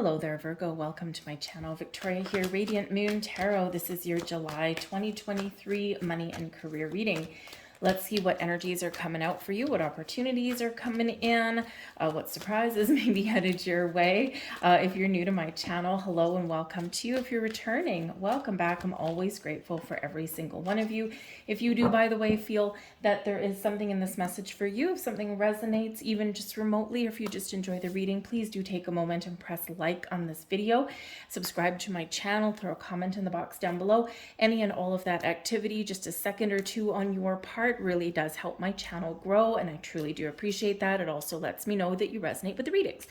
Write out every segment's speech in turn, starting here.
Hello there, Virgo. Welcome to my channel. Victoria here, Radiant Moon Tarot. This is your July 2023 money and career reading. Let's see what energies are coming out for you, what opportunities are coming in, what surprises may be headed your way. If you're new to my channel, hello and welcome to you. If you're returning, welcome back. I'm always grateful for every single one of you. If you do, by the way, feel that there is something in this message for you, if something resonates even just remotely, or if you just enjoy the reading, please do take a moment and press like on this video. Subscribe to my channel, throw a comment in the box down below. Any and all of that activity, just a second or two on your part, really does help my channel grow, and I truly do appreciate that. It also lets me know that you resonate with the readings.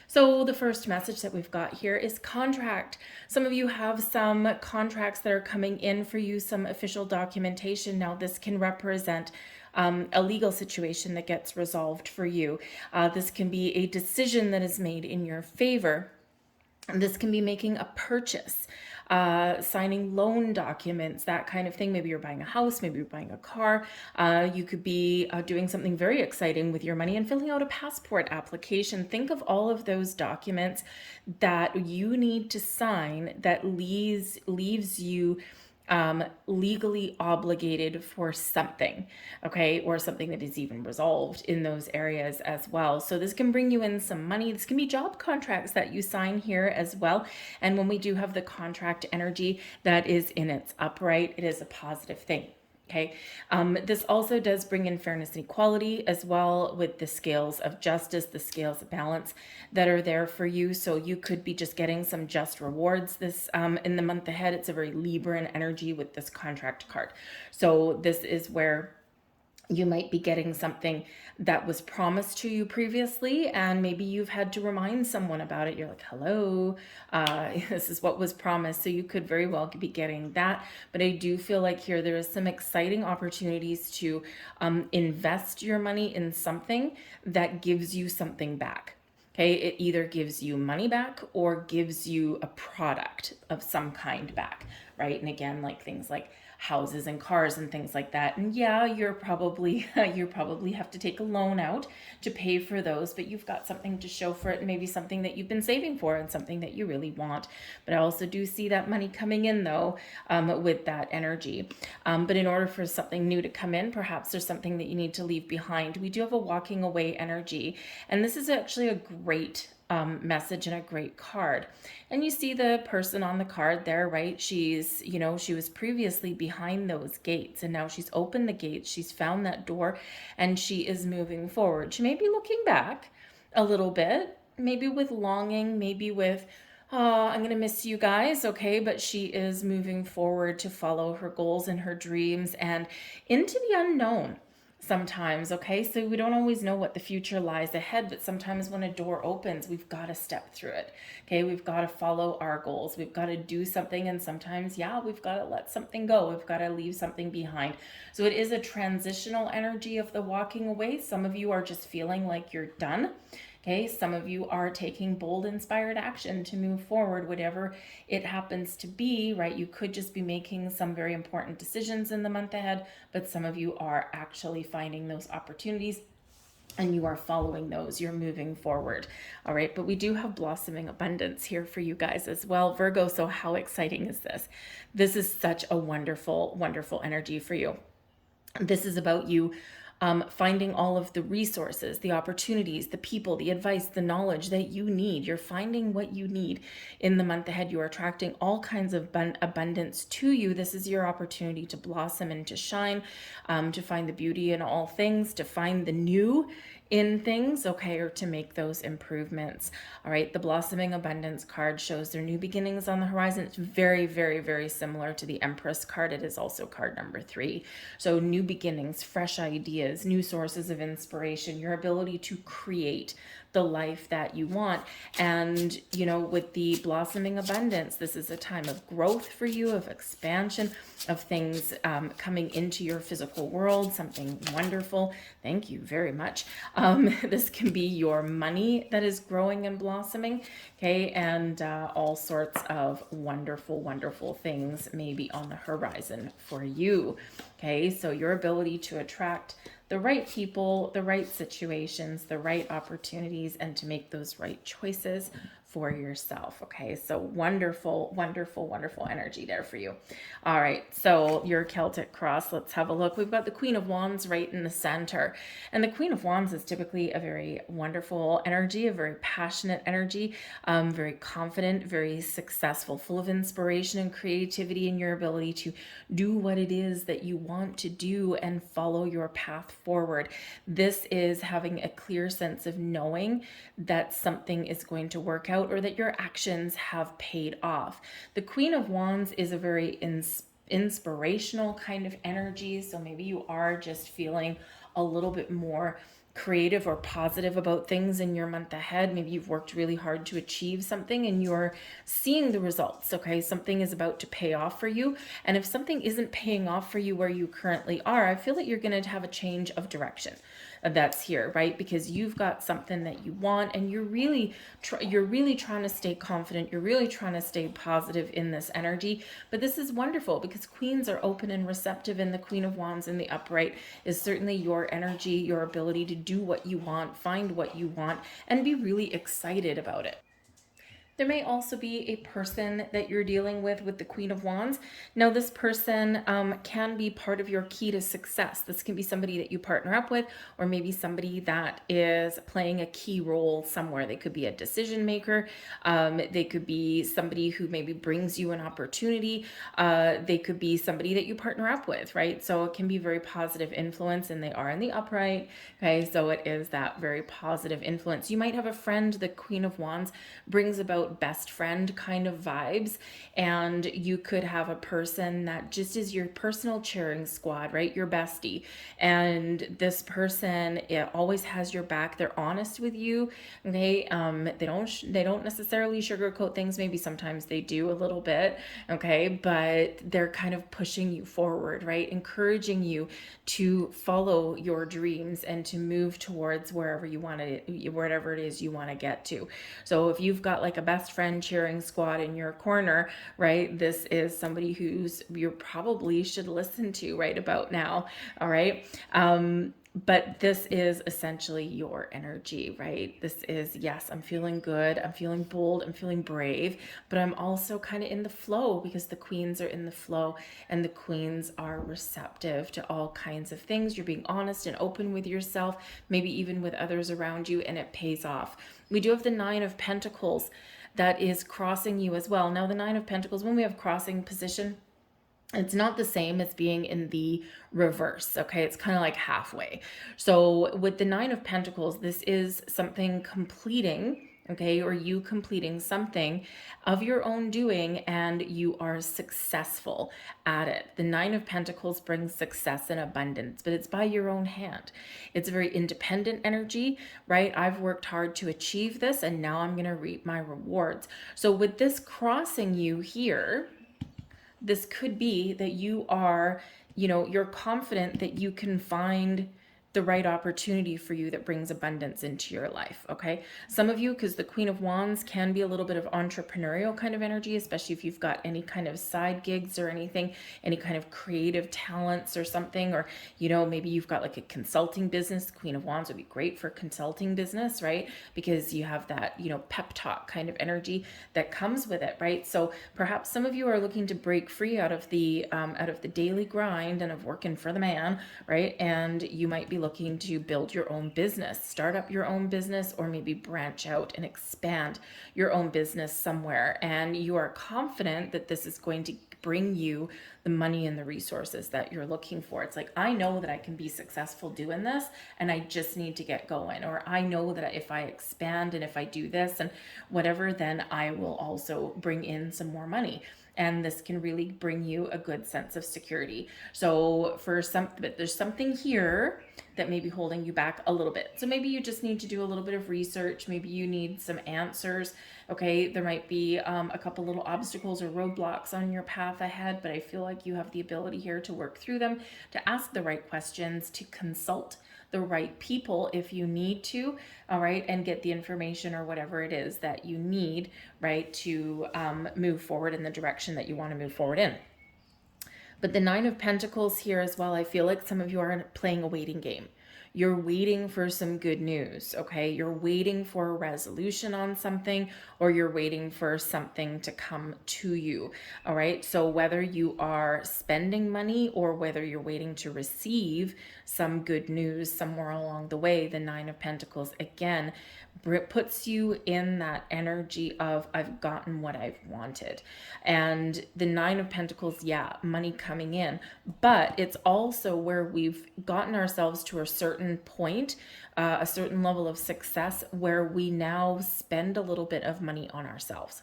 So the first message that we've got here is contract. Some of you have some contracts that are coming in for you, some official documentation. Now this can represent a legal situation that gets resolved for you. This can be a decision that is made in your favor. And this can be making a purchase, signing loan documents, that kind of thing. Maybe you're buying a house, maybe you're buying a car. You could be doing something very exciting with your money and filling out a passport application. Think of all of those documents that you need to sign that leaves you legally obligated for something, okay, or something that is even resolved in those areas as well. So this can bring you in some money. This can be job contracts that you sign here as well. And when we do have the contract energy that is in its upright, it is a positive thing. Okay, this also does bring in fairness and equality as well, with the scales of justice, the scales of balance that are there for you. So you could be just getting some just rewards this in the month ahead. It's a very Libran energy with this contract card. So this is where you might be getting something that was promised to you previously, and maybe you've had to remind someone about it. You're like, hello, this is what was promised. So you could very well be getting that. But I do feel like here there is some exciting opportunities to invest your money in something that gives you something back. Okay, it either gives you money back or gives you a product of some kind back, right? And again, like things like houses and cars and things like that. And yeah, you probably have to take a loan out to pay for those, but you've got something to show for it, and maybe something that you've been saving for and something that you really want. But I also do see that money coming in though, with that energy. But in order for something new to come in, perhaps there's something that you need to leave behind. We do have a walking away energy, and this is actually a great message and a great card. And you see the person on the card there, right? She's, she was previously behind those gates, and now she's opened the gates. She's found that door, and she is moving forward. She may be looking back a little bit, maybe with longing, maybe with, oh, I'm going to miss you guys. Okay. But she is moving forward to follow her goals and her dreams and into the unknown. Sometimes, okay, so we don't always know what the future lies ahead, but sometimes when a door opens, we've got to step through it. Okay, we've got to follow our goals. We've got to do something, and sometimes, yeah, we've got to let something go. We've got to leave something behind. So it is a transitional energy of the walking away. Some of you are just feeling like you're done. Okay, some of you are taking bold, inspired action to move forward, whatever it happens to be, right? You could just be making some very important decisions in the month ahead, but some of you are actually finding those opportunities and you are following those. You're moving forward. All right, but we do have blossoming abundance here for you guys as well, Virgo. So how exciting is this? This is such a wonderful, wonderful energy for you. This is about you finding all of the resources, the opportunities, the people, the advice, the knowledge that you need. You're finding what you need in the month ahead. You are attracting all kinds of abundance to you. This is your opportunity to blossom and to shine, to find the beauty in all things, to find the new in things, okay, or to make those improvements. All right, the blossoming abundance card shows their new beginnings on the horizon. It's very, very, very similar to the Empress card. It is also card number 3. So new beginnings, fresh ideas, new sources of inspiration, your ability to create the life that you want. And, with the blossoming abundance, this is a time of growth for you, of expansion, of things coming into your physical world, something wonderful. Thank you very much. This can be your money that is growing and blossoming, okay, and all sorts of wonderful, wonderful things may be on the horizon for you, okay? So your ability to attract the right people, the right situations, the right opportunities, and to make those right choices for yourself. Okay, so wonderful, wonderful, wonderful energy there for you. All right, so your Celtic cross, let's have a look. We've got the Queen of Wands right in the center. And the Queen of Wands is typically a very wonderful energy, a very passionate energy, very confident, very successful, full of inspiration and creativity in your ability to do what it is that you want to do and follow your path forward. This is having a clear sense of knowing that something is going to work out or that your actions have paid off. The Queen of Wands is a very inspirational kind of energy. So maybe you are just feeling a little bit more creative or positive about things in your month ahead. Maybe you've worked really hard to achieve something and you're seeing the results. Okay, something is about to pay off for you. And if something isn't paying off for you where you currently are, I feel that you're going to have a change of direction that's here, right? Because you've got something that you want and you're really trying to stay confident. You're really trying to stay positive in this energy. But this is wonderful because queens are open and receptive, and the Queen of Wands in the upright is certainly your energy, your ability to do what you want, find what you want, and be really excited about it. There may also be a person that you're dealing with the Queen of Wands. Now, this person can be part of your key to success. This can be somebody that you partner up with, or maybe somebody that is playing a key role somewhere. They could be a decision maker. They could be somebody who maybe brings you an opportunity. They could be somebody that you partner up with, right? So it can be very positive influence, and they are in the upright. Okay, so it is that very positive influence. You might have a friend. The Queen of Wands brings about best friend kind of vibes, and you could have a person that just is your personal cheering squad, right? Your bestie, and this person, it always has your back. They're honest with you. Okay, they don't necessarily sugarcoat things. Maybe sometimes they do a little bit. Okay, but they're kind of pushing you forward, right? Encouraging you to follow your dreams and to move towards wherever you want to, whatever it is you want to get to. So if you've got like a best friend cheering squad in your corner, right, this is somebody who's you probably should listen to right about now. All right. But this is essentially your energy, right? This is, yes, I'm feeling good, I'm feeling bold, I'm feeling brave, but I'm also kind of in the flow because the queens are in the flow and the queens are receptive to all kinds of things. You're being honest and open with yourself, maybe even with others around you, and it pays off. We do have the Nine of Pentacles that is crossing you as well. Now, the Nine of Pentacles, when we have crossing position, it's not the same as being in the reverse, okay? It's kind of like halfway. So with the Nine of Pentacles, this is something completing, okay, or you completing something of your own doing, and you are successful at it. The Nine of Pentacles brings success and abundance, but it's by your own hand. It's a very independent energy, right? I've worked hard to achieve this, and now I'm going to reap my rewards. So with this crossing you here, this could be that you are, you're confident that you can find the right opportunity for you that brings abundance into your life. Okay. Some of you, because the Queen of Wands can be a little bit of entrepreneurial kind of energy, especially if you've got any kind of side gigs or anything, any kind of creative talents or something, or, maybe you've got like a consulting business. The Queen of Wands would be great for consulting business, right? Because you have that, pep talk kind of energy that comes with it, right? So perhaps some of you are looking to break free out of the daily grind and of working for the man, right? And you might be looking to build your own business, start up your own business, or maybe branch out and expand your own business somewhere. And you are confident that this is going to bring you the money and the resources that you're looking for. It's like, I know that I can be successful doing this, and I just need to get going. Or I know that if I expand and if I do this and whatever, then I will also bring in some more money. And this can really bring you a good sense of security. So but there's something here that may be holding you back a little bit. So maybe you just need to do a little bit of research. Maybe you need some answers. Okay, there might be a couple little obstacles or roadblocks on your path ahead, but I feel like you have the ability here to work through them, to ask the right questions, to consult the right people if you need to, all right, and get the information or whatever it is that you need, right, to move forward in the direction that you want to move forward in. But the Nine of Pentacles here as well, I feel like some of you are playing a waiting game. You're waiting for some good news, okay? You're waiting for a resolution on something, or you're waiting for something to come to you, all right? So whether you are spending money or whether you're waiting to receive some good news somewhere along the way, the Nine of Pentacles, again, puts you in that energy of I've gotten what I've wanted. And the Nine of Pentacles, yeah, money coming in, but it's also where we've gotten ourselves to a certain point, a certain level of success where we now spend a little bit of money on ourselves.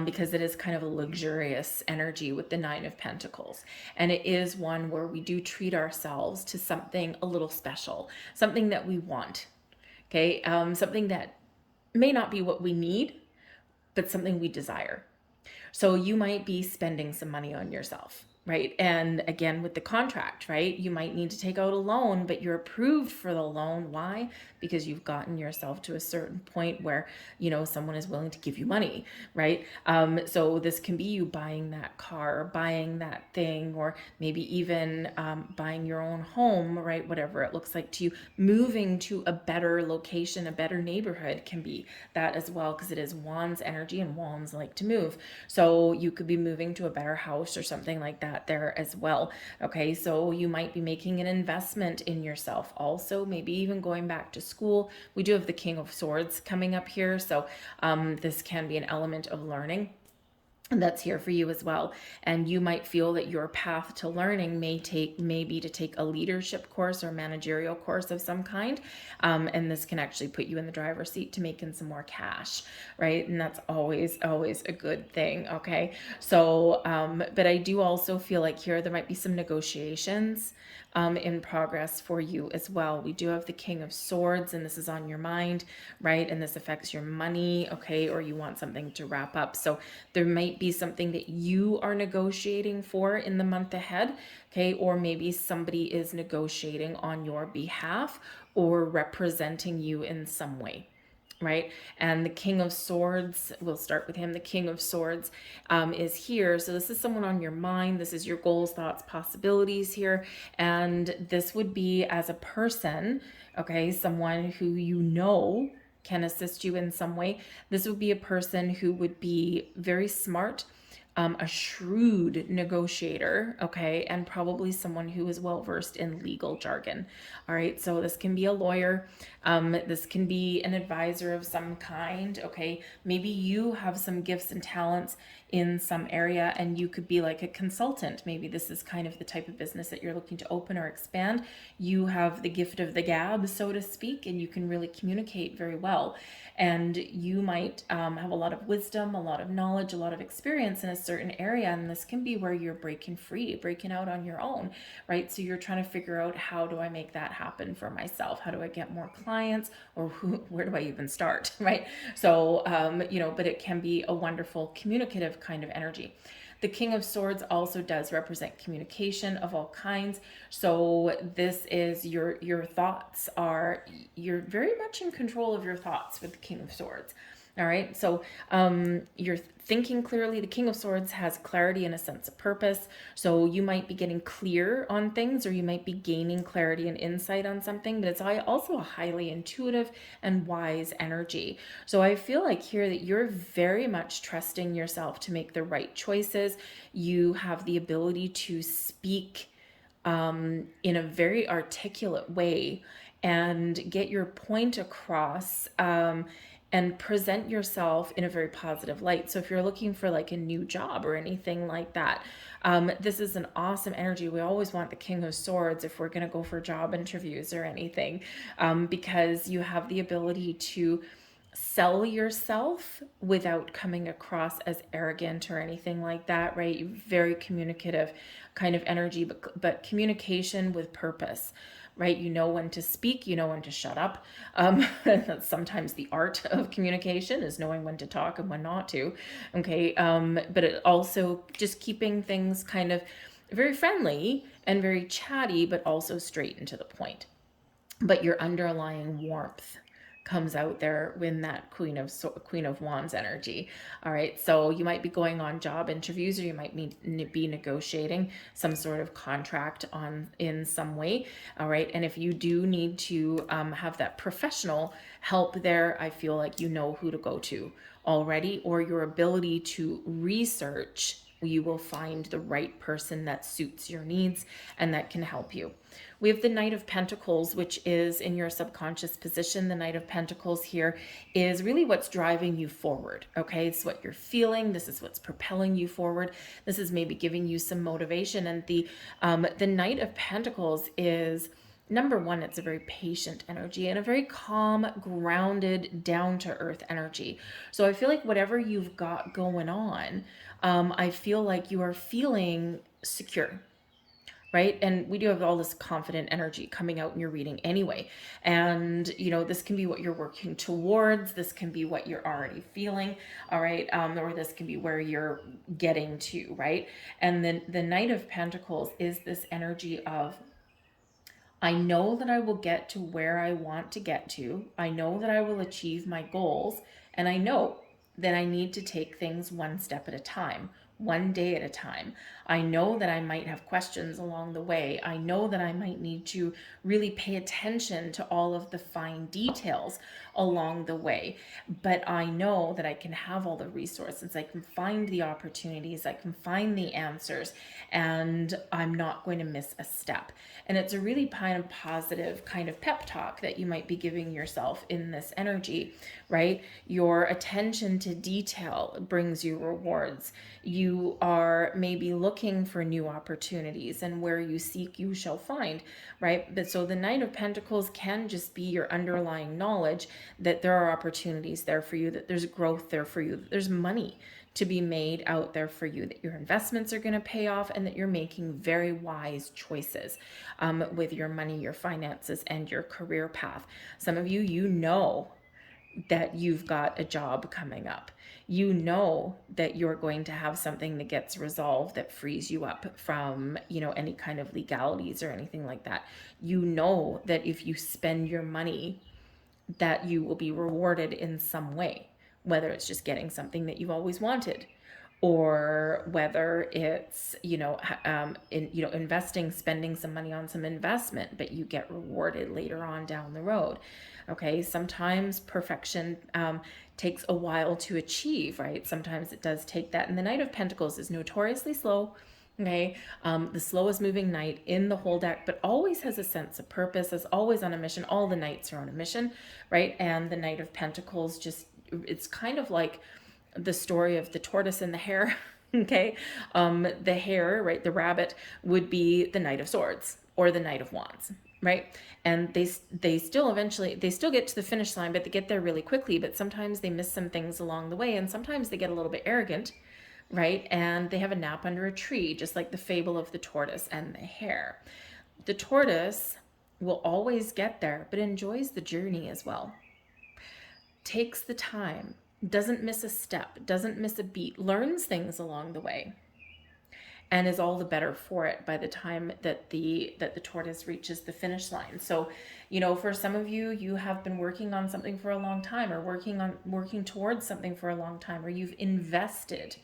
Because it is kind of a luxurious energy with the Nine of Pentacles. And it is one where we do treat ourselves to something a little special, something that we want. Okay, something that may not be what we need, but something we desire. So you might be spending some money on yourself, right? And again, with the contract, right? You might need to take out a loan, but you're approved for the loan. Why? Because you've gotten yourself to a certain point where, you know, someone is willing to give you money, right? So this can be you buying that car, buying that thing, or maybe even buying your own home, right? Whatever it looks like to you. Moving to a better location, a better neighborhood can be that as well, because it is Wands energy and Wands like to move. So you could be moving to a better house or something like that there as well. Okay, so you might be making an investment in yourself. Also, maybe even going back to school. We do have the King of Swords coming up here, so this can be an element of learning. And that's here for you as well. And you might feel that your path to learning may be to take a leadership course or managerial course of some kind. And this can actually put you in the driver's seat to making some more cash, right? And that's always a good thing, okay? So, but I do also feel like here there might be some negotiations in progress for you as well. We do have the King of Swords, and this is on your mind, right? And this affects your money, okay? Or you want something to wrap up. So there might be something that you are negotiating for in the month ahead, okay? Or maybe somebody is negotiating on your behalf or representing you in some way. Right? And the King of Swords, we'll start with him. The King of Swords is here. So this is someone on your mind. This is your goals, thoughts, possibilities here. And this would be as a person, okay, someone who you know can assist you in some way. This would be a person who would be very smart, a shrewd negotiator, okay, and probably someone who is well versed in legal jargon. All right, so this can be a lawyer, this can be an advisor of some kind, okay. Maybe you have some gifts and talents in some area and you could be like a consultant. Maybe this is kind of the type of business that you're looking to open or expand. You have the gift of the gab, so to speak, and you can really communicate very well. And you might have a lot of wisdom, a lot of knowledge, a lot of experience in a certain area. And this can be where you're breaking free, breaking out on your own, right? So you're trying to figure out, how do I make that happen for myself? How do I get more clients, or where do I even start, right? So, you know, but it can be a wonderful communicative kind of energy. The King of Swords also does represent communication of all kinds. So this is your thoughts are, you're very much in control of your thoughts with the King of Swords. All right, so you're thinking clearly. The King of Swords has clarity and a sense of purpose. So you might be getting clear on things, or you might be gaining clarity and insight on something, but it's also a highly intuitive and wise energy. So I feel like here that you're very much trusting yourself to make the right choices. You have the ability to speak in a very articulate way and get your point across, and present yourself in a very positive light. So if you're looking for like a new job or anything like that, this is an awesome energy. We always want the King of Swords if we're going to go for job interviews or anything, because you have the ability to sell yourself without coming across as arrogant or anything like that, right? You're very communicative kind of energy, but communication with purpose, right? You know when to speak, you know when to shut up. That's sometimes the art of communication, is knowing when to talk and when not to. Okay. But it also just keeping things kind of very friendly and very chatty, but also straight and to the point. But your underlying warmth, comes out there when that Queen of Wands energy. All right, so you might be going on job interviews, or you might be negotiating some sort of contract in some way. All right, and if you do need to have that professional help there, I feel like you know who to go to already, or your ability to research, you will find the right person that suits your needs and that can help you. We have the Knight of Pentacles, which is in your subconscious position. The Knight of Pentacles here is really what's driving you forward. Okay, it's what you're feeling. This is what's propelling you forward. This is maybe giving you some motivation. And the Knight of Pentacles is, number one, it's a very patient energy and a very calm, grounded, down to earth energy. So I feel like whatever you've got going on, I feel like you are feeling secure, right? And we do have all this confident energy coming out in your reading anyway. And, you know, this can be what you're working towards. This can be what you're already feeling, all right? Or this can be where you're getting to, right? And then the Knight of Pentacles is this energy of, I know that I will get to where I want to get to. I know that I will achieve my goals. And I know that I need to take things one step at a time, one day at a time. I know that I might have questions along the way. I know that I might need to really pay attention to all of the fine details along the way. But I know that I can have all the resources. I can find the opportunities. I can find the answers. And I'm not going to miss a step. And it's a really kind of positive kind of pep talk that you might be giving yourself in this energy, right? Your attention to detail brings you rewards. You are maybe looking for new opportunities, and where you seek, you shall find, right? But so the Knight of Pentacles can just be your underlying knowledge that there are opportunities there for you, that there's growth there for you, that there's money to be made out there for you, that your investments are going to pay off, and that you're making very wise choices with your money, your finances, and your career path. Some of you, you know that you've got a job coming up. You know that you're going to have something that gets resolved that frees you up from, you know, any kind of legalities or anything like that. You know that if you spend your money, that you will be rewarded in some way, whether it's just getting something that you've always wanted, or whether it's, investing, spending some money on some investment, but you get rewarded later on down the road. Okay, sometimes perfection takes a while to achieve, right? Sometimes it does take that. And the Knight of Pentacles is notoriously slow. Okay, the slowest moving knight in the whole deck, but always has a sense of purpose, is always on a mission. All the knights are on a mission, right? And the Knight of Pentacles just, it's kind of like the story of the tortoise and the hare. Okay, the hare, right, the rabbit, would be the Knight of Swords or the Knight of Wands, right? And they still eventually, they still get to the finish line, but they get there really quickly. But sometimes they miss some things along the way, and sometimes they get a little bit arrogant, right? And they have a nap under a tree, just like the fable of the tortoise and the hare. The tortoise will always get there, but enjoys the journey as well. Takes the time, doesn't miss a step, doesn't miss a beat, learns things along the way, and is all the better for it by the time that the tortoise reaches the finish line. So, you know, for some of you, you have been working on something for a long time, or working towards something for a long time, or you've invested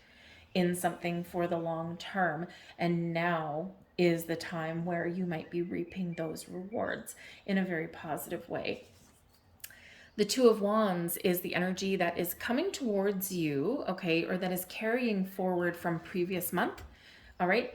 in something for the long term, and now is the time where you might be reaping those rewards in a very positive way. The Two of Wands is the energy that is coming towards you, okay, or that is carrying forward from previous month, all right,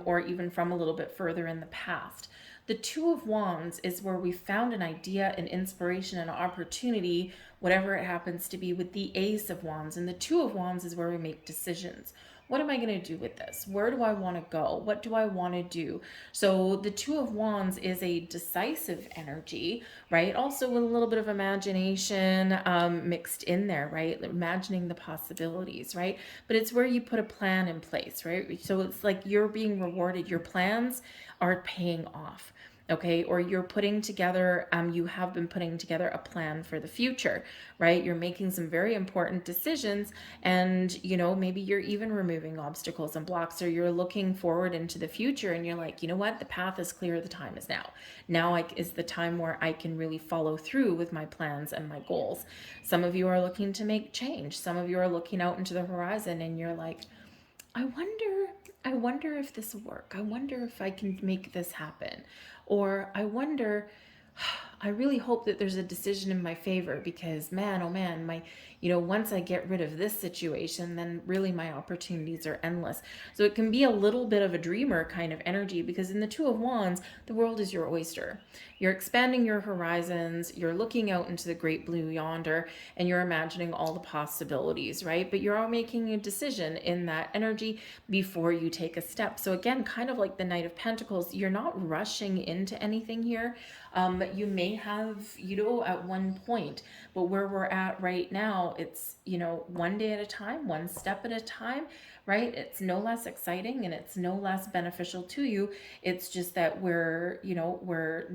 or even from a little bit further in the past. The Two of Wands is where we found an idea, an inspiration, an opportunity, whatever it happens to be, with the Ace of Wands. And the Two of Wands is where we make decisions. What am I going to do with this? Where do I want to go? What do I want to do? So the Two of Wands is a decisive energy, right? Also with a little bit of imagination mixed in there, right? Imagining the possibilities, right? But it's where you put a plan in place, right? So it's like you're being rewarded. Your plans are paying off. okay? Or you're putting together, you have been putting together a plan for the future, right? You're making some very important decisions, and, you know, maybe you're even removing obstacles and blocks, or you're looking forward into the future and you're like, you know what, the path is clear, the time is now. Now is the time where I can really follow through with my plans and my goals. Some of you are looking to make change. Some of you are looking out into the horizon and you're like, I wonder if this will work. I wonder if I can make this happen. Or I wonder, I really hope that there's a decision in my favor, because man, oh man, once I get rid of this situation, then really my opportunities are endless. So it can be a little bit of a dreamer kind of energy, because in the Two of Wands, the world is your oyster. You're expanding your horizons, you're looking out into the great blue yonder, and you're imagining all the possibilities, right? But you're all making a decision in that energy before you take a step. So again, kind of like the Knight of Pentacles, you're not rushing into anything here. You may have, at one point, but where we're at right now, it's, one day at a time, one step at a time, right? It's no less exciting and it's no less beneficial to you. It's just that we're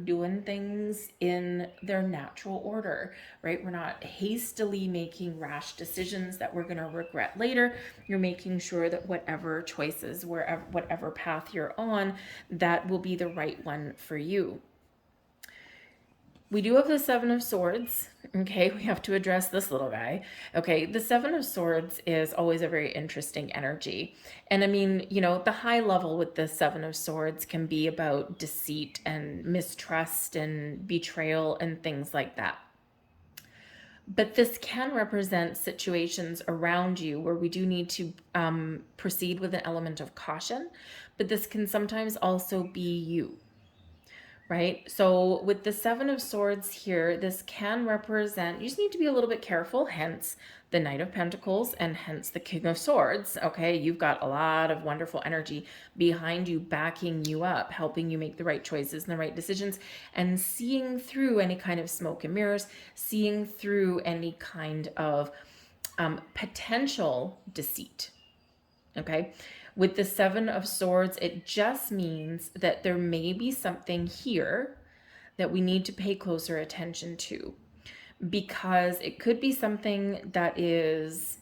doing things in their natural order, right? We're not hastily making rash decisions that we're going to regret later. You're making sure that whatever choices, whatever path you're on, that will be the right one for you. We do have the Seven of Swords. Okay, we have to address this little guy. Okay, the Seven of Swords is always a very interesting energy. And I mean, the high level with the Seven of Swords can be about deceit and mistrust and betrayal and things like that. But this can represent situations around you where we do need to proceed with an element of caution. But this can sometimes also be you. Right? So with the Seven of Swords here, this can represent, you just need to be a little bit careful, hence the Knight of Pentacles and hence the King of Swords. Okay, you've got a lot of wonderful energy behind you, backing you up, helping you make the right choices and the right decisions, and seeing through any kind of smoke and mirrors, seeing through any kind of potential deceit. Okay. With the Seven of Swords, it just means that there may be something here that we need to pay closer attention to, because it could be something that is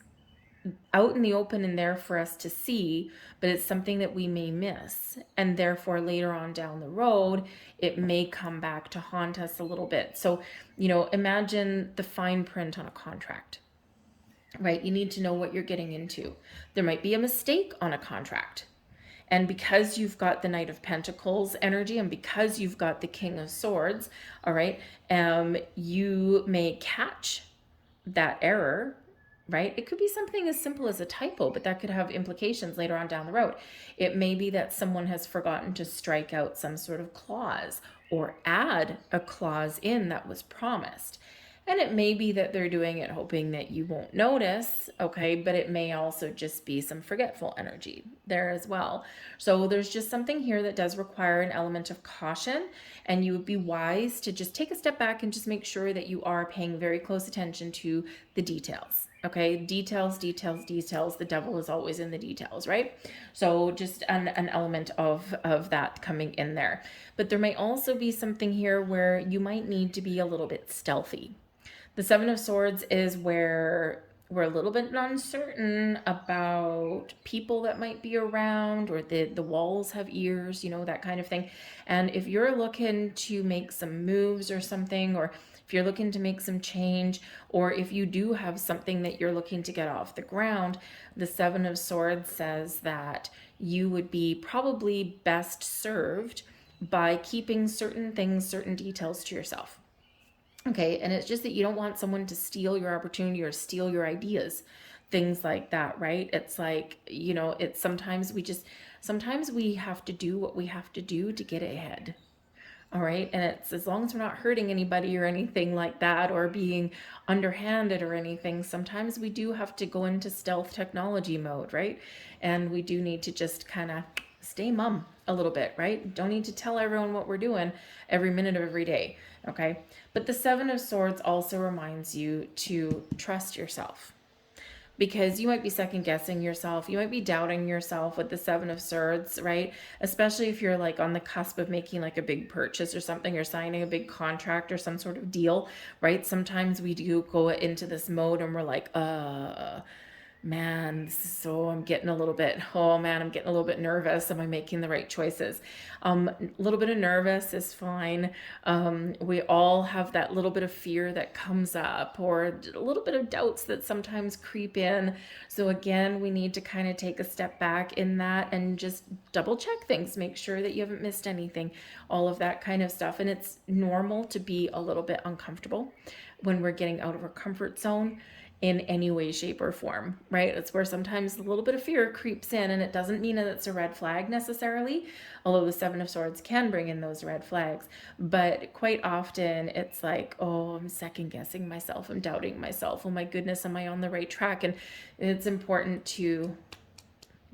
out in the open and there for us to see, but it's something that we may miss. And therefore, later on down the road, it may come back to haunt us a little bit. So, imagine the fine print on a contract. Right? You need to know what you're getting into. There might be a mistake on a contract. And because you've got the Knight of Pentacles energy and because you've got the King of Swords, all right, you may catch that error, right? It could be something as simple as a typo, but that could have implications later on down the road. It may be that someone has forgotten to strike out some sort of clause or add a clause in that was promised. And it may be that they're doing it hoping that you won't notice, okay? But it may also just be some forgetful energy there as well. So there's just something here that does require an element of caution, and you would be wise to just take a step back and just make sure that you are paying very close attention to the details, okay? Details, details, details. The devil is always in the details, right? So just an element of that coming in there. But there may also be something here where you might need to be a little bit stealthy. The Seven of Swords is where we're a little bit uncertain about people that might be around, or the walls have ears, that kind of thing. And if you're looking to make some moves or something, or if you're looking to make some change, or if you do have something that you're looking to get off the ground, the Seven of Swords says that you would be probably best served by keeping certain things, certain details to yourself. Okay, and it's just that you don't want someone to steal your opportunity or steal your ideas, things like that, right? It's like, it's sometimes we have to do what we have to do to get ahead. All right, and it's as long as we're not hurting anybody or anything like that, or being underhanded or anything, sometimes we do have to go into stealth technology mode, right? And we do need to just kind of stay mum a little bit, right? Don't need to tell everyone what we're doing every minute of every day, okay? But the Seven of Swords also reminds you to trust yourself, because you might be second guessing yourself. You might be doubting yourself with the Seven of Swords, right? Especially if you're like on the cusp of making like a big purchase or something, or signing a big contract or some sort of deal, right? Sometimes we do go into this mode and we're like, man, I'm getting a little bit, oh man, I'm getting a little bit nervous. Am I making the right choices? A little bit of nervous is fine. We all have that little bit of fear that comes up, or a little bit of doubts that sometimes creep in. So again, we need to kind of take a step back in that and just double check things, make sure that you haven't missed anything, all of that kind of stuff. And it's normal to be a little bit uncomfortable when we're getting out of our comfort zone in any way, shape, or form, right? It's where sometimes a little bit of fear creeps in, and it doesn't mean that it's a red flag necessarily, although the Seven of Swords can bring in those red flags. But quite often it's like, oh, I'm second guessing myself, I'm doubting myself, oh my goodness, am I on the right track? And it's important to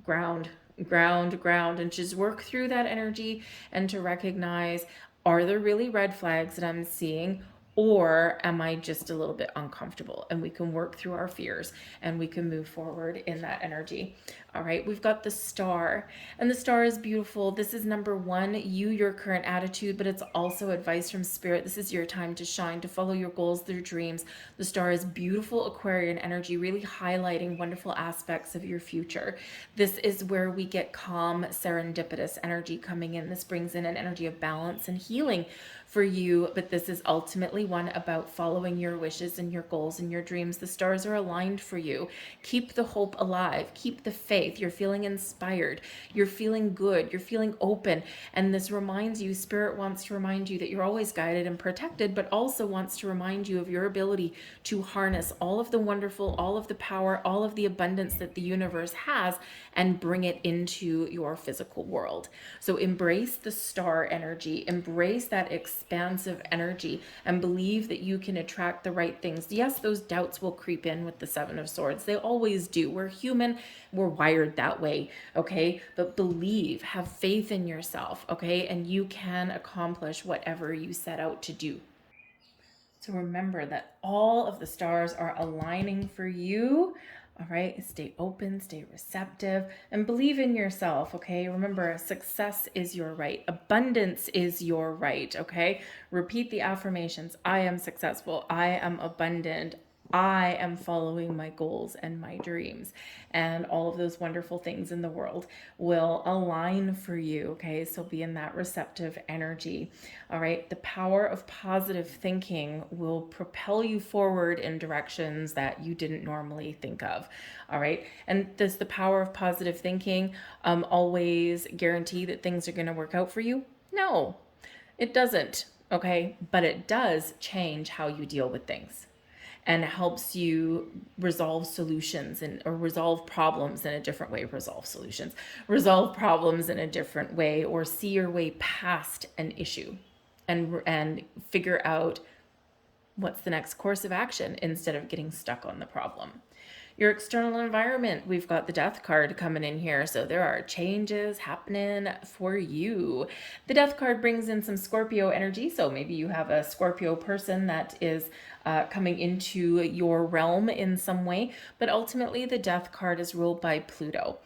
ground, and just work through that energy and to recognize, are there really red flags that I'm seeing? Or am I just a little bit uncomfortable? And we can work through our fears and we can move forward in that energy. All right, we've got the Star, and the Star is beautiful. This is number one, your current attitude, but it's also advice from Spirit. This is your time to shine, to follow your goals, their dreams. The Star is beautiful Aquarian energy, really highlighting wonderful aspects of your future. This is where we get calm, serendipitous energy coming in. This brings in an energy of balance and healing for you, but this is ultimately one about following your wishes and your goals and your dreams. The stars are aligned for you. Keep the hope alive. Keep the faith. You're feeling inspired. You're feeling good. You're feeling open. And this reminds you, Spirit wants to remind you that you're always guided and protected, but also wants to remind you of your ability to harness all of the wonderful, all of the power, all of the abundance that the universe has, and bring it into your physical world. So embrace the star energy, embrace that expansive energy, and believe that you can attract the right things. Yes, those doubts will creep in with the Seven of Swords. They always do. We're human. We're wired that way. Okay. But believe, have faith in yourself. Okay. And you can accomplish whatever you set out to do. So remember that all of the stars are aligning for you. All right, stay open, stay receptive, and believe in yourself, okay? Remember, success is your right. Abundance is your right, okay? Repeat the affirmations. I am successful. I am abundant. I am following my goals and my dreams, and all of those wonderful things in the world will align for you. Okay, so be in that receptive energy. All right, the power of positive thinking will propel you forward in directions that you didn't normally think of. All right, and does the power of positive thinking always guarantee that things are going to work out for you? No, it doesn't. Okay, but it does change how you deal with things, and helps you resolve solutions or resolve problems in a different way. Resolve problems in a different way, or see your way past an issue and figure out what's the next course of action instead of getting stuck on the problem. Your external environment, we've got the Death card coming in here. So there are changes happening for you. The Death card brings in some Scorpio energy. So maybe you have a Scorpio person that is coming into your realm in some way. But ultimately, the Death card is ruled by Pluto.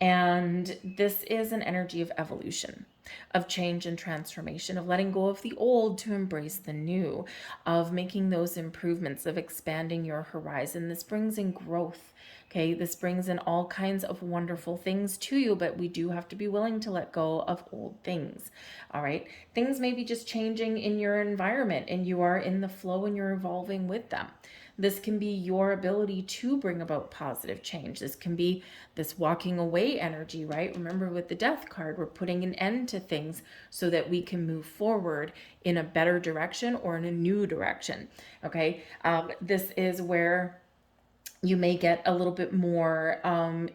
And this is an energy of evolution, of change and transformation, of letting go of the old to embrace the new, of making those improvements, of expanding your horizon. This brings in growth. Okay, this brings in all kinds of wonderful things to you, but we do have to be willing to let go of old things. All right, things may be just changing in your environment, and you are in the flow and you're evolving with them. This can be your ability to bring about positive change. This can be this walking away energy, right? Remember, with the Death card, we're putting an end to things so that we can move forward in a better direction or in a new direction. Okay, this is where you may get a little bit more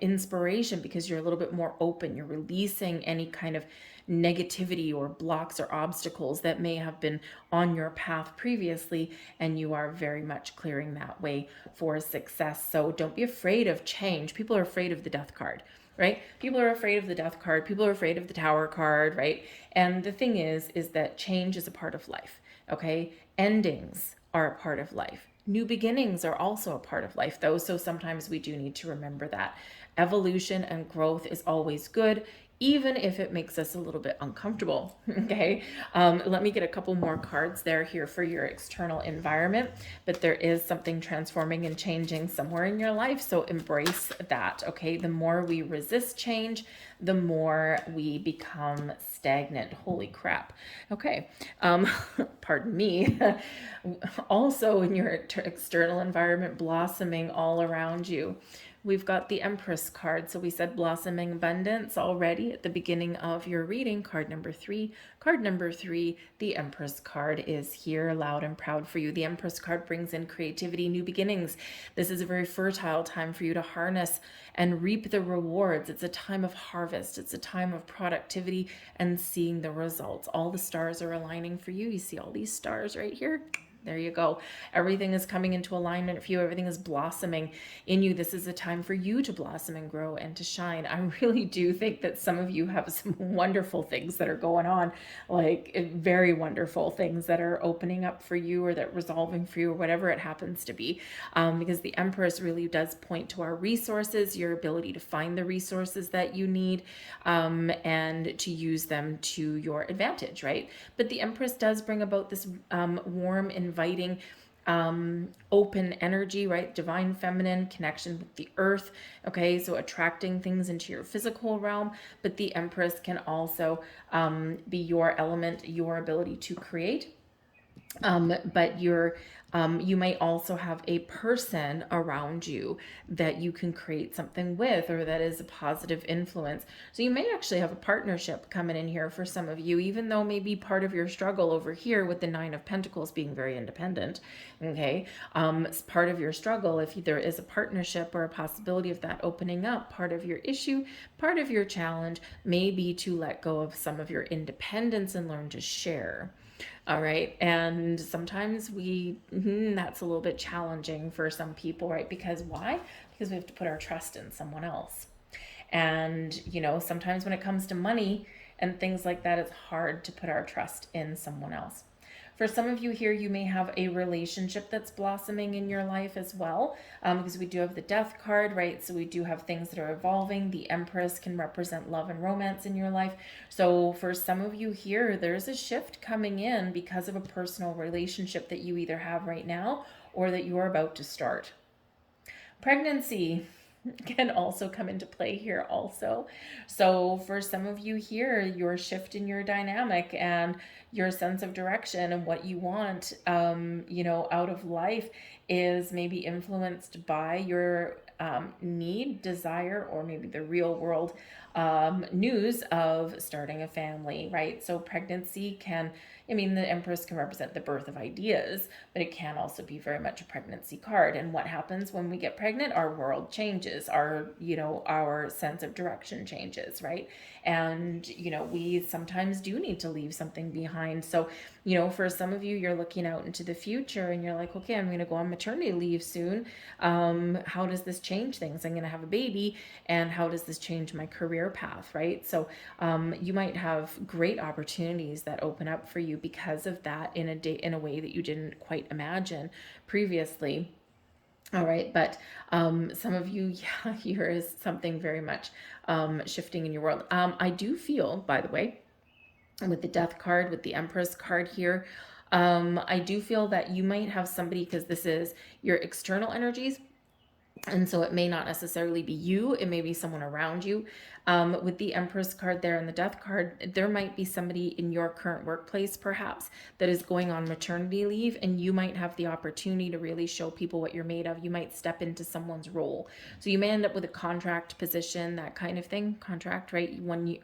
inspiration because you're a little bit more open. You're releasing any kind of negativity or blocks or obstacles that may have been on your path previously, and you are very much clearing that way for success. So don't be afraid of change. People are afraid of the Death card, right? People are afraid of the Death card. People are afraid of the Tower card, right? And the thing is that change is a part of life, okay? Endings are a part of life. New beginnings are also a part of life, though, so sometimes we do need to remember that. Evolution and growth is always good, even if it makes us a little bit uncomfortable. Okay, let me get a couple more cards there here for your external environment, but there is something transforming and changing somewhere in your life, so embrace that. Okay, the more we resist change, the more we become stagnant. Holy crap. Okay, pardon me. Also in your external environment, blossoming all around you, we've got the Empress card. So we said blossoming abundance already at the beginning of your reading. Card number 3. Card number 3, the Empress card is here, loud and proud for you. The Empress card brings in creativity, new beginnings. This is a very fertile time for you to harness and reap the rewards. It's a time of harvest. It's a time of productivity and seeing the results. All the stars are aligning for you. You see all these stars right here? There you go. Everything is coming into alignment for you. Everything is blossoming in you. This is a time for you to blossom and grow and to shine. I really do think that some of you have some wonderful things that are going on, like very wonderful things that are opening up for you or that resolving for you or whatever it happens to be. Because the Empress really does point to our resources, your ability to find the resources that you need, and to use them to your advantage, right? But the Empress does bring about this warm, inviting, open energy, right? Divine feminine connection with the earth. Okay, so attracting things into your physical realm, but the Empress can also be your element, your ability to create. But you might also have a person around you that you can create something with, or that is a positive influence. So you may actually have a partnership coming in here for some of you, even though maybe part of your struggle over here with the Nine of Pentacles being very independent. Okay, it's part of your struggle. If there is a partnership or a possibility of that opening up, part of your issue, part of your challenge may be to let go of some of your independence and learn to share. All right. And sometimes that's a little bit challenging for some people, right? Because why? Because we have to put our trust in someone else. And, sometimes when it comes to money and things like that, it's hard to put our trust in someone else. For some of you here, you may have a relationship that's blossoming in your life as well, because we do have the Death card, right? So we do have things that are evolving. The Empress can represent love and romance in your life. So for some of you here, there's a shift coming in because of a personal relationship that you either have right now or that you're about to start. Pregnancy can also come into play here also. So for some of you here, your shift in your dynamic and your sense of direction and what you want, out of life is maybe influenced by your need, desire, or maybe the real world news of starting a family, right? So pregnancy the Empress can represent the birth of ideas, but it can also be very much a pregnancy card. And what happens when we get pregnant? Our world changes, our sense of direction changes, right? And, we sometimes do need to leave something behind. So, for some of you, you're looking out into the future and you're like, okay, I'm going to go on maternity leave soon. How does this change things? I'm going to have a baby, and how does this change my career path, right? So you might have great opportunities that open up for you because of that in a way that you didn't quite imagine previously. All right, but some of you, here is something very much shifting in your world. I do feel, by the way, with the Death card, with the Empress card here, I do feel that you might have somebody, because this is your external energies, and so it may not necessarily be you, it may be someone around you. With the Empress card there and the Death card, there might be somebody in your current workplace perhaps that is going on maternity leave, and you might have the opportunity to really show people what you're made of. You might step into someone's role. So you may end up with a contract position, that kind of thing. Contract, right? When you,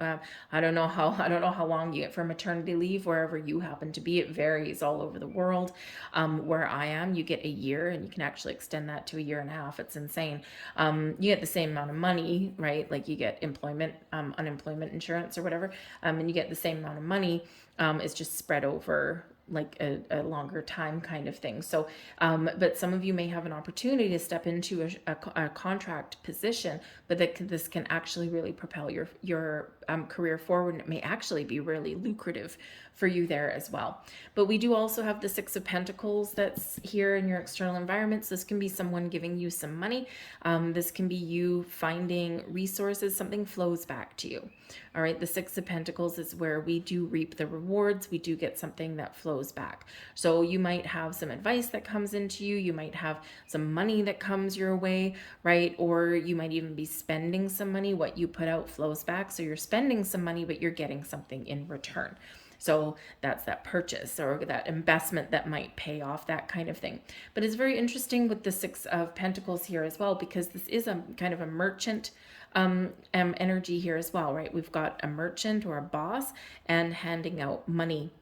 I don't know how long you get for maternity leave wherever you happen to be. It varies all over the world. Where I am, you get a year, and you can actually extend that to a year and a half. It's insane. You get the same amount of money, right? Like you get unemployment insurance or whatever, and you get the same amount of money. It's just spread over like a longer time kind of thing. So, but some of you may have an opportunity to step into a contract position, but this can actually really propel your career forward, and it may actually be really lucrative for you there as well. But we do also have the Six of Pentacles that's here in your external environments. This can be someone giving you some money. This can be you finding resources. Something flows back to you. All right. The Six of Pentacles is where we do reap the rewards. We do get something that flows back. So you might have some advice that comes into you. You might have some money that comes your way, right? Or you might even be spending some money. What you put out flows back. So you're spending some money, but you're getting something in return. So that's that purchase or that investment that might pay off, that kind of thing. But it's very interesting with the Six of Pentacles here as well, because this is a kind of a merchant energy here as well, right? We've got a merchant or a boss and handing out money.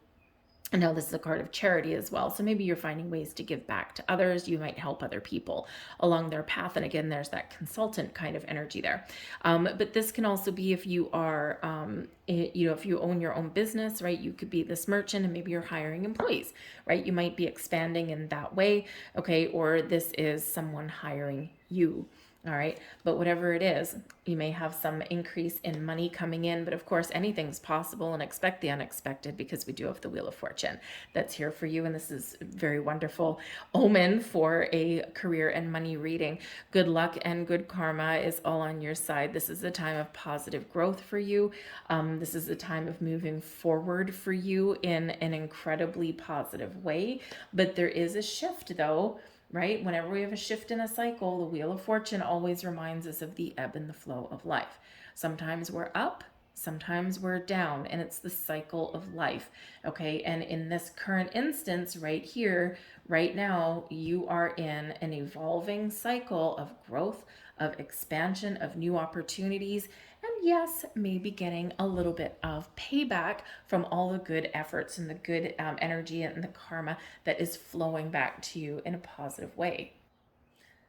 And now this is a card of charity as well. So maybe you're finding ways to give back to others. You might help other people along their path. And again, there's that consultant kind of energy there. But this can also be if you are, if you own your own business, right? You could be this merchant and maybe you're hiring employees, right? You might be expanding in that way. Okay. Or this is someone hiring you. All right. But whatever it is, you may have some increase in money coming in. But of course, anything's possible, and expect the unexpected, because we do have the Wheel of Fortune that's here for you. And this is a very wonderful omen for a career and money reading. Good luck and good karma is all on your side. This is a time of positive growth for you. This is a time of moving forward for you in an incredibly positive way. But there is a shift, though. Right? Whenever we have a shift in a cycle, the Wheel of Fortune always reminds us of the ebb and the flow of life. Sometimes we're up, sometimes we're down, and it's the cycle of life. Okay. And in this current instance right here, right now, you are in an evolving cycle of growth, of expansion, of new opportunities, and yes, maybe getting a little bit of payback from all the good efforts and the good energy and the karma that is flowing back to you in a positive way.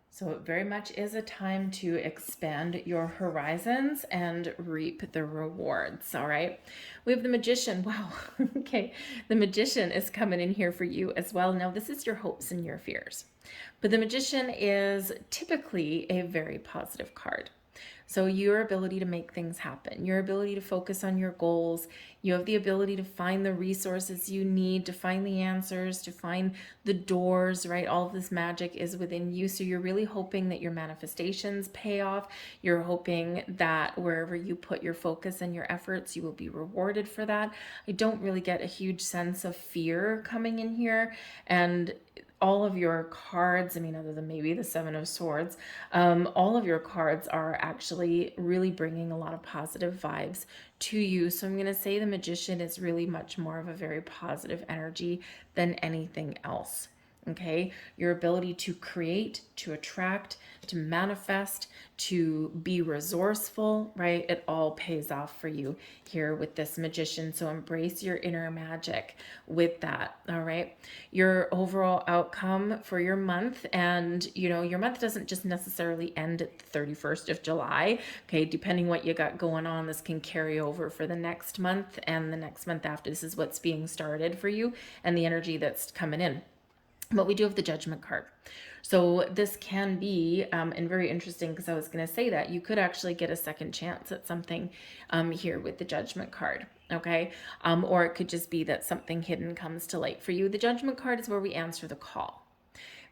So it very much is a time to expand your horizons and reap the rewards. All right. We have the Magician. Wow. Okay. The Magician is coming in here for you as well. Now, this is your hopes and your fears. But the Magician is typically a very positive card. So your ability to make things happen, your ability to focus on your goals, you have the ability to find the resources you need, to find the answers, to find the doors, right? All of this magic is within you. So you're really hoping that your manifestations pay off. You're hoping that wherever you put your focus and your efforts, you will be rewarded for that. I don't really get a huge sense of fear coming in here. And all of your cards, I mean, other than maybe the Seven of Swords, all of your cards are actually really bringing a lot of positive vibes to you. So I'm going to say the Magician is really much more of a very positive energy than anything else. Okay, your ability to create, to attract, to manifest, to be resourceful, right? It all pays off for you here with this Magician. So embrace your inner magic with that. All right. Your overall outcome for your month, and your month doesn't just necessarily end at the 31st of July. Okay. Depending what you got going on, this can carry over for the next month and the next month after. This is what's being started for you and the energy that's coming in. But we do have the Judgment card. So this can be, and very interesting, because I was going to say that you could actually get a second chance at something here with the Judgment card. Okay. Or it could just be that something hidden comes to light for you. The Judgment card is where we answer the call.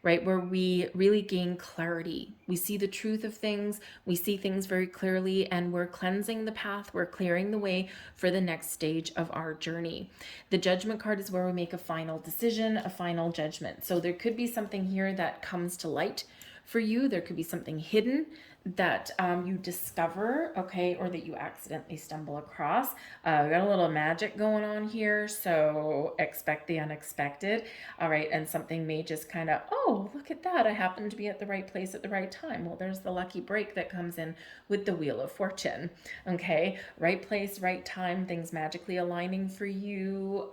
Right? Where we really gain clarity. We see the truth of things. We see things very clearly, and we're cleansing the path. We're clearing the way for the next stage of our journey. The Judgment card is where we make a final decision, a final judgment. So there could be something here that comes to light for you. There could be something hidden that you discover, okay, or that you accidentally stumble across. We got a little magic going on here, so expect the unexpected. All right, and something may just kind of, oh, look at that, I happened to be at the right place at the right time. Well, there's the lucky break that comes in with the Wheel of Fortune. Okay, right place, right time, things magically aligning for you,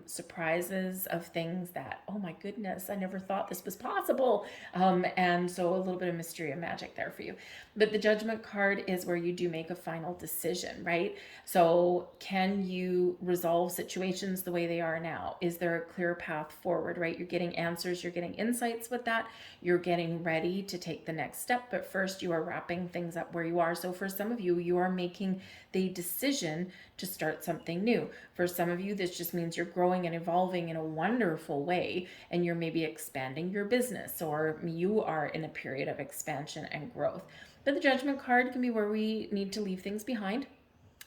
surprises of things that, oh my goodness, I never thought this was possible. And so a little bit of mystery and magic there for you. you. But the Judgment card is where you do make a final decision, right? So can you resolve situations the way they are now? Is there a clear path forward, right? You're getting answers, you're getting insights with that. You're getting ready to take the next step, but first you are wrapping things up where you are. So for some of you, you are making the decision to start something new. For some of you, this just means you're growing and evolving in a wonderful way, and you're maybe expanding your business, or you are in a period of expansion and growth. But the Judgment card can be where we need to leave things behind,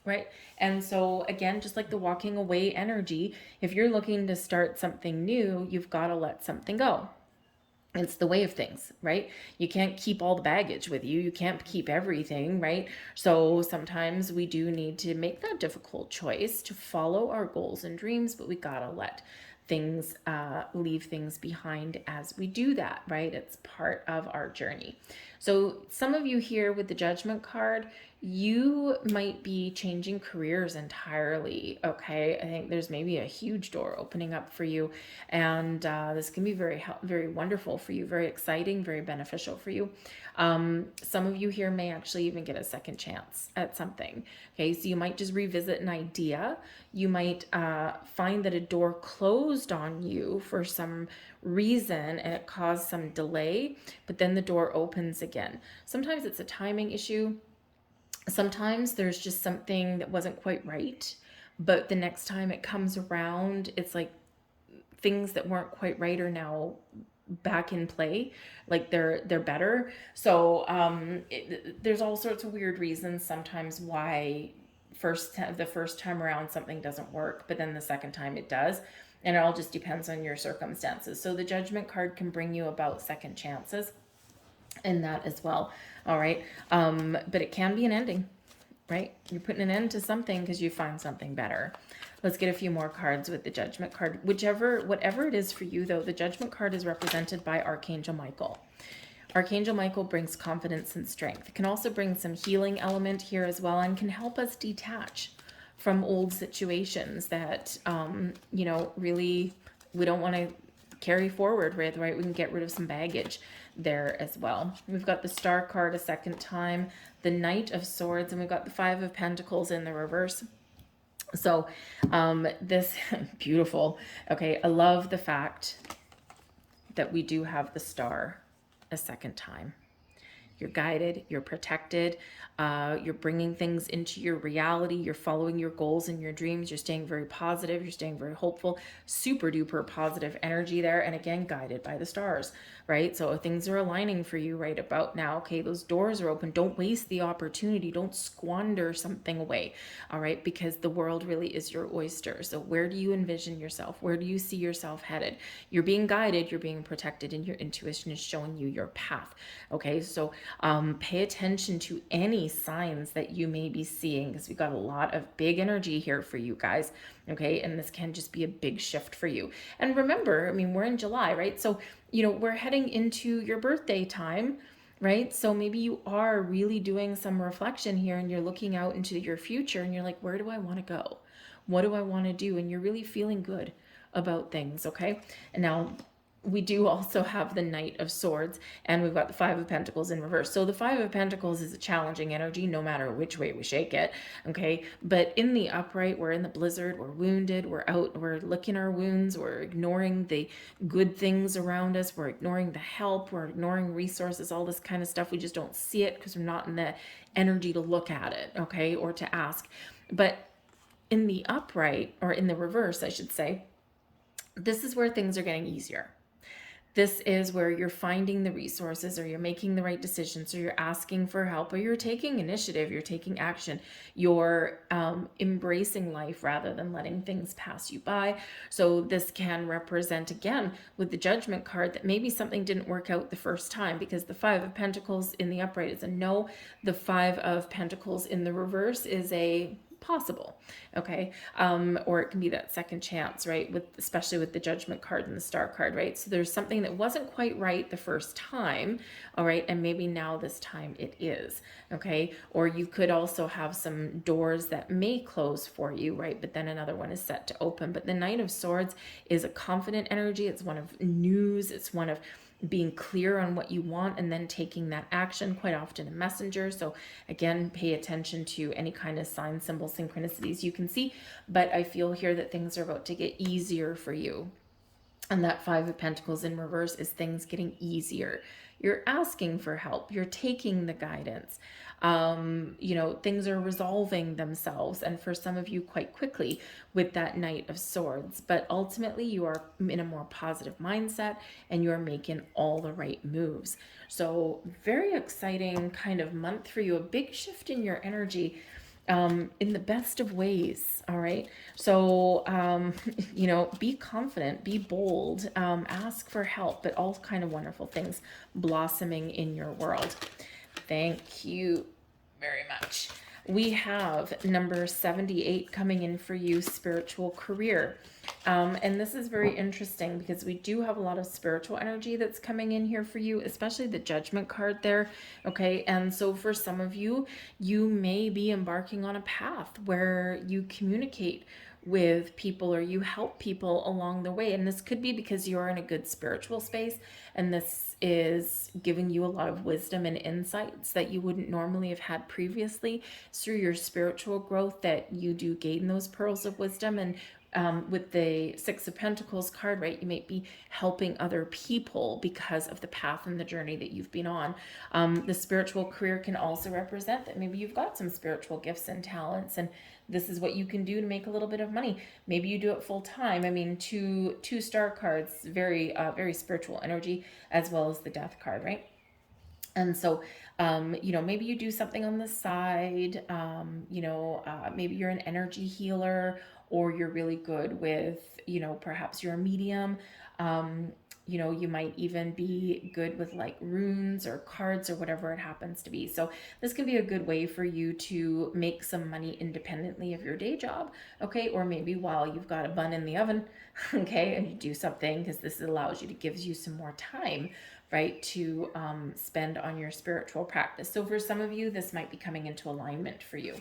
right? And so again, just like the walking away energy, if you're looking to start something new, you've got to let something go. It's the way of things, right? You can't keep all the baggage with you. You can't keep everything, right? So sometimes we do need to make that difficult choice to follow our goals and dreams, but we gotta let things, leave things behind as we do that, right? It's part of our journey. So some of you here with the Judgment card, you might be changing careers entirely, okay? I think there's maybe a huge door opening up for you, and this can be very wonderful for you, very exciting, very beneficial for you. Some of you here may actually even get a second chance at something, okay? So you might just revisit an idea. You might find that a door closed on you for some reason and it caused some delay, but then the door opens again. Sometimes it's a timing issue. Sometimes there's just something that wasn't quite right, but the next time it comes around, it's like things that weren't quite right are now back in play, like they're better. So there's all sorts of weird reasons sometimes why the first time around something doesn't work, but then the second time it does. And it all just depends on your circumstances. So the Judgment card can bring you about second chances in that as well. All right. But it can be an ending, right? You're putting an end to something because you find something better. Let's get a few more cards with the Judgment card. Whatever it is for you, though, the Judgment card is represented by Archangel Michael. Archangel Michael brings confidence and strength. It can also bring some healing element here as well, and can help us detach from old situations that, really we don't want to carry forward, right? We can get rid of some baggage there as well. We've got the Star card a second time, the Knight of Swords, and we've got the Five of Pentacles in the reverse. So this, beautiful. Okay, I love the fact that we do have the Star a second time. You're guided, you're protected, you're bringing things into your reality, you're following your goals and your dreams, you're staying very positive, you're staying very hopeful, super duper positive energy there, and again, guided by the stars, right? So things are aligning for you right about now, okay? Those doors are open. Don't waste the opportunity. Don't squander something away, all right? Because the world really is your oyster. So where do you envision yourself? Where do you see yourself headed? You're being guided, you're being protected, and your intuition is showing you your path, okay? So pay attention to any signs that you may be seeing, because we've got a lot of big energy here for you guys, okay? And this can just be a big shift for you. And remember, I mean, we're in July, right? So, we're heading into your birthday time, right? So maybe you are really doing some reflection here, and you're looking out into your future, and you're like, where do I want to go? What do I want to do? And you're really feeling good about things, okay? And now we do also have the Knight of Swords, and we've got the Five of Pentacles in reverse. So the Five of Pentacles is a challenging energy no matter which way we shake it, okay? But in the upright, we're in the blizzard, we're wounded, we're out, we're licking our wounds, we're ignoring the good things around us, we're ignoring the help, we're ignoring resources, all this kind of stuff. We just don't see it because we're not in the energy to look at it, okay, or to ask. But in the upright, or in the reverse, I should say, this is where things are getting easier. This is where you're finding the resources, or you're making the right decisions, or you're asking for help, or you're taking initiative, you're taking action, you're embracing life rather than letting things pass you by. So this can represent, again, with the Judgment card, that maybe something didn't work out the first time, because the Five of Pentacles in the upright is a no. The Five of Pentacles in the reverse is a possible, okay? Or it can be that second chance, right? Especially with the Judgment card and the Star card, right? So there's something that wasn't quite right the first time, all right? And maybe now this time it is, okay? Or you could also have some doors that may close for you, right? But then another one is set to open. But the Knight of Swords is a confident energy. It's one of news. It's one of being clear on what you want and then taking that action, quite often a messenger. So again, pay attention to any kind of sign, symbol, synchronicities you can see. But I feel here that things are about to get easier for you. And that Five of Pentacles in reverse is things getting easier. You're asking for help. You're taking the guidance. Things are resolving themselves. And for some of you, quite quickly with that Knight of Swords. But ultimately, you are in a more positive mindset and you're making all the right moves. So very exciting kind of month for you. A big shift in your energy, in the best of ways. All right. So, be confident, be bold, ask for help, but all kind of wonderful things blossoming in your world. Thank you very much. We have number 78 coming in for you, spiritual career. And this is very interesting because we do have a lot of spiritual energy that's coming in here for you, especially the Judgment card there. Okay. And so for some of you, you may be embarking on a path where you communicate with people or you help people along the way. And this could be because you're in a good spiritual space and this is giving you a lot of wisdom and insights that you wouldn't normally have had previously. It's through your spiritual growth that you do gain those pearls of wisdom. And with the Six of Pentacles card, right, you might be helping other people because of the path and the journey that you've been on. The spiritual career can also represent that maybe you've got some spiritual gifts and talents, and this is what you can do to make a little bit of money. Maybe you do it full time. I mean, two star cards, very spiritual energy, as well as the Death card, right? And so, maybe you do something on the side. Maybe you're an energy healer, or you're really good with, perhaps you're a medium. You might even be good with like runes or cards or whatever it happens to be. So this can be a good way for you to make some money independently of your day job. Okay. Or maybe while you've got a bun in the oven, okay, and you do something, because this allows you to gives you some more time, right, to spend on your spiritual practice. So for some of you, this might be coming into alignment for you.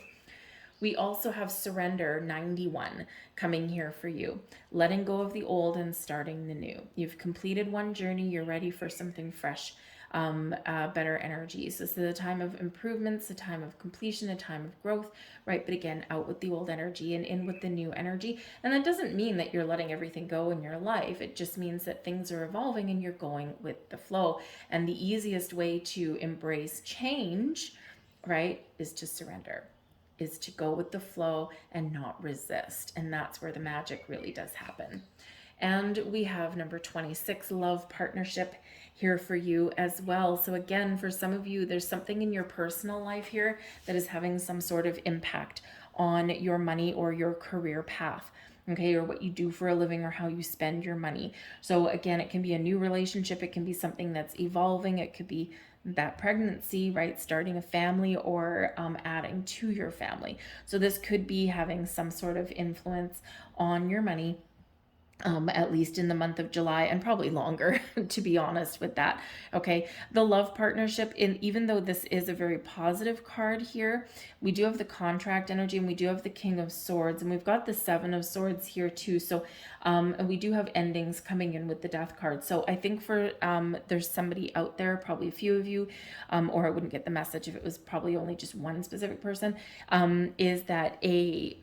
We also have Surrender 91 coming here for you. Letting go of the old and starting the new. You've completed one journey. You're ready for something fresh, better energies. This is a time of improvements, a time of completion, a time of growth, right? But again, out with the old energy and in with the new energy. And that doesn't mean that you're letting everything go in your life. It just means that things are evolving and you're going with the flow. And the easiest way to embrace change, right, is to surrender, is to go with the flow and not resist. And that's where the magic really does happen. And we have number 26, love partnership, here for you as well. So again, for some of you, there's something in your personal life here that is having some sort of impact on your money or your career path. Okay, or what you do for a living or how you spend your money. So again, it can be a new relationship. It can be something that's evolving. It could be that pregnancy, right? Starting a family or adding to your family. So this could be having some sort of influence on your money, at least in the month of July, and probably longer, to be honest with that. Okay, the love partnership, even though this is a very positive card here, we do have the contract energy and we do have the King of Swords, and we've got the Seven of Swords here too. So and we do have endings coming in with the Death card. So I think for there's somebody out there, probably a few of you, or I wouldn't get the message if it was probably only just one specific person, is that a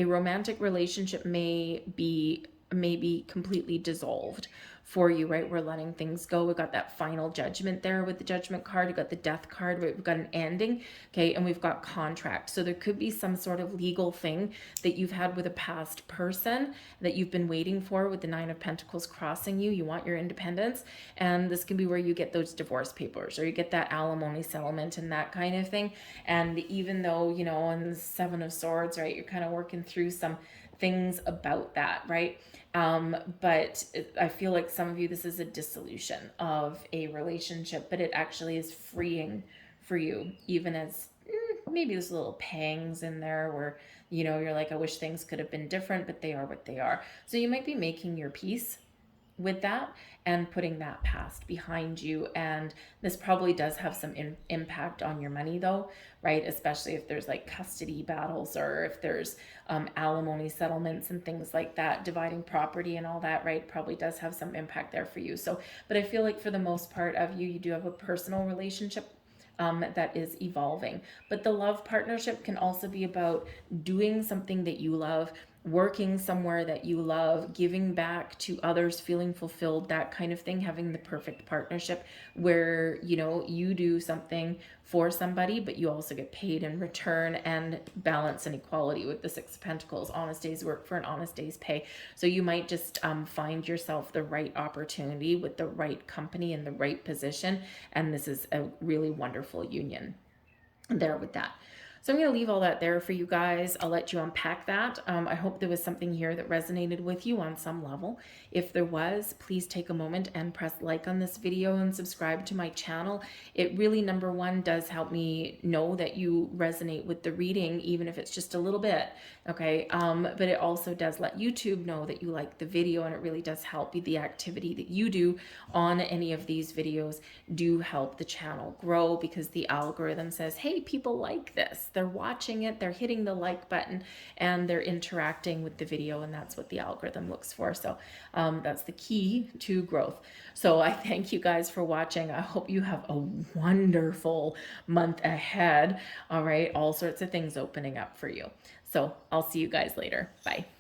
romantic relationship may be completely dissolved for you, right? We're letting things go. We got that final judgment there with the Judgment card. We got the Death card. We've got an ending, okay, and we've got contract. So there could be some sort of legal thing that you've had with a past person that you've been waiting for, with the Nine of Pentacles crossing you. You want your independence, and this can be where you get those divorce papers or you get that alimony settlement and that kind of thing. And even though, on the Seven of Swords, right, you're kind of working through some things about that, right? But I feel like some of you, this is a dissolution of a relationship, but it actually is freeing for you, even as maybe there's little pangs in there where, you're like, I wish things could have been different, but they are what they are. So you might be making your peace with that and putting that past behind you. And this probably does have some impact on your money though, right? Especially if there's like custody battles, or if there's alimony settlements and things like that, dividing property and all that, right? Probably does have some impact there for you. So, but I feel like for the most part of you, you do have a personal relationship that is evolving. But the love partnership can also be about doing something that you love, working somewhere that you love, giving back to others, feeling fulfilled, that kind of thing, having the perfect partnership where, you know, you do something for somebody, but you also get paid in return, and balance and equality with the Six of Pentacles, honest day's work for an honest day's pay. So you might just find yourself the right opportunity with the right company in the right position. And this is a really wonderful union there with that. So I'm going to leave all that there for you guys. I'll let you unpack that. I hope there was something here that resonated with you on some level. If there was, please take a moment and press like on this video and subscribe to my channel. It really, number one, does help me know that you resonate with the reading, even if it's just a little bit. Okay. But it also does let YouTube know that you like the video, and it really does help you. The activity that you do on any of these videos do help the channel grow, because the algorithm says, hey, people like this. They're watching it, they're hitting the like button, and they're interacting with the video, and that's what the algorithm looks for. So that's the key to growth. So I thank you guys for watching. I hope you have a wonderful month ahead. All right, all sorts of things opening up for you. So I'll see you guys later. Bye.